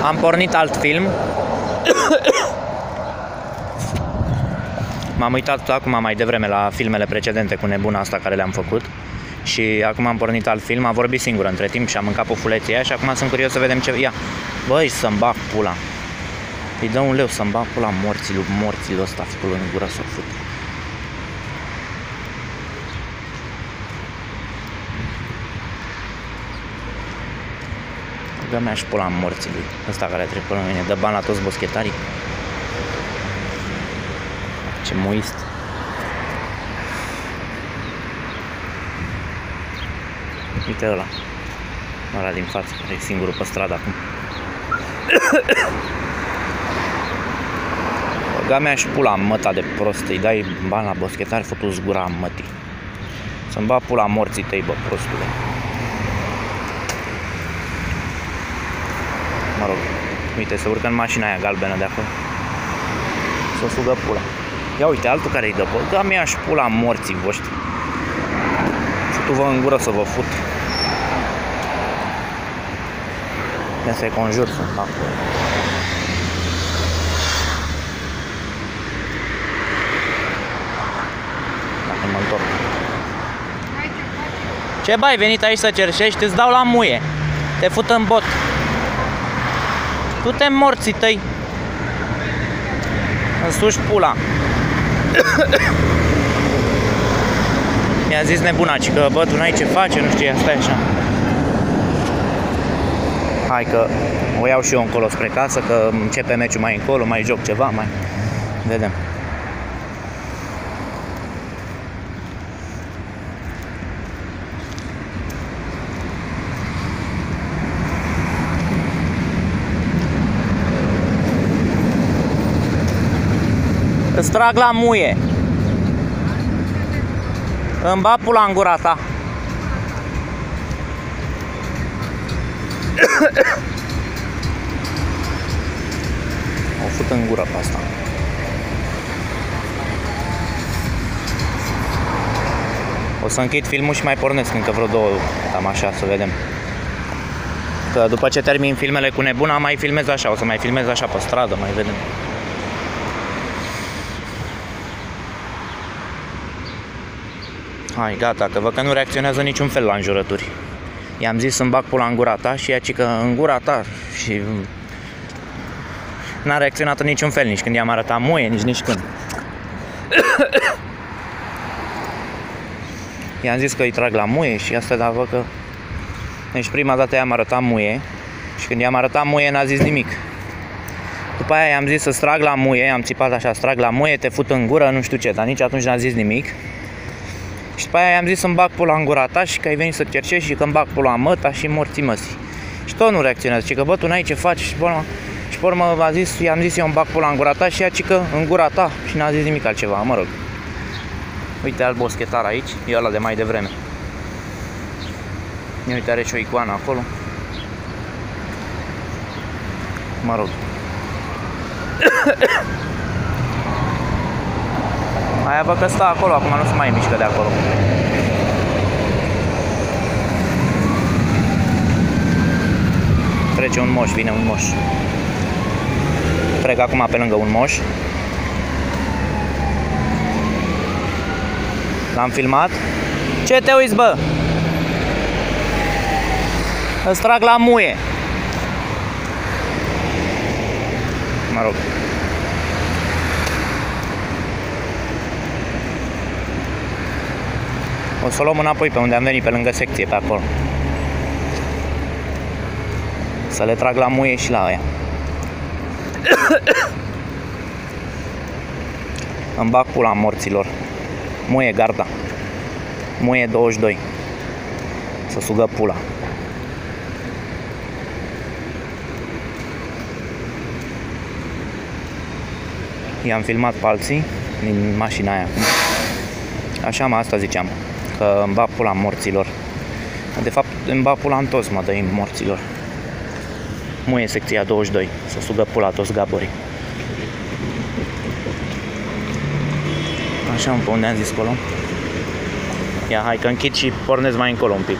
Am pornit alt film. M-am uitat acum mai devreme la filmele precedente cu nebuna asta care le-am făcut. Și acum am pornit alt film, am vorbit singur între timp și am mâncat pufuleții aia și acum sunt curios să vedem ce... Ia, băi, să-mi bag pula. Îi dă un leu să-mi bag pula morților ăsta, pula în gura să o fut. Dă-mi și pula în morții lui, ăsta care trece până mine, dă bani la toți boschetarii. Ce muist. Uite ăla din față, care e singurul pe stradă acum. Băga mea și pula în măta de prost, îi dai bani la boschetari, fătu-ți gura în mătii. Să-mi bag pula morții tăi, bă, prostule. Mă rog, uite, se urcă în mașina aia galbenă de acolo. Să sugă pula. Ia uite, altul care îi dă, băga mea și pula în morții voștri. Futu-vă în gură să vă fut. Ia să-i conjur să fac. Dacă mă întorc. Ce bai, ai venit aici să cerșești? Îți dau la muie. Te fut în bot. Du-te morții tăi. Îmi suși pula. Mi-a zis nebuna, că bă, tu n-ai ce face, nu știu, stai așa. Hai că o iau și eu încolo spre casă, că începe meciul mai încolo, mai joc ceva, mai vedem. Îți trag la muie. Îmi bag pula în gura ta. O fut în gură pe asta. O să închid filmul și mai pornesc încă vreo două, cam așa, să vedem. Că după ce termin filmele cu nebuna, mai filmez așa, o să mai filmez așa pe stradă, mai vedem. Hai, gata, că văd că nu reacționează niciun fel la înjurături. I-am zis să-mi bag pula în gura ta și ea cică în gura ta și n-a reacționat în niciun fel, nici când i-am arătat muie, nici când. I-am zis că îi trag la muie și asta, dar văd că... Deci prima dată i-am arătat muie și când i-am arătat muie n-a zis nimic. După aia i-am zis să-ți trag la muie, am țipat așa, să trag la muie, te fut în gură, nu știu ce, dar nici atunci n-a zis nimic. Și după aia i-am zis să-mi bag pula în gura ta și că ai venit să cercești și că-mi bag pula în măta și morții măsii. Și tot nu reacționează, ci că bă, tu n-ai ce faci și pe urmă i-am zis eu îmi bag pula în gura ta și ea cică în gura ta și n-a zis nimic altceva, mă rog. Uite alt boschetar aici, e ăla de mai devreme. Uite, are și o icoană acolo. Mă rog. Aia văd că stă acolo, acum nu se mai mișcă de acolo. Trece un moș, vine un moș. Trec acum pe lângă un moș. L-am filmat. Ce te uiți, bă? Îți trag la muie. Mă rog. O să o luăm înapoi pe unde am venit, pe lângă secție, pe acolo. Să le trag la muie și la aia. Îmi bag pula morților. Muie garda. Muie 22. Să sugă pula. I-am filmat pe alții din mașina aia. Așa, asta ziceam. Că îmi bag pula morților. De fapt, îmi bag pula în toți, mă dăim morților. Muie secția 22. Să sugă pula toți gaborii. Așa, pe unde am zis colo. Ia, hai că închid și pornesc mai încolo un pic.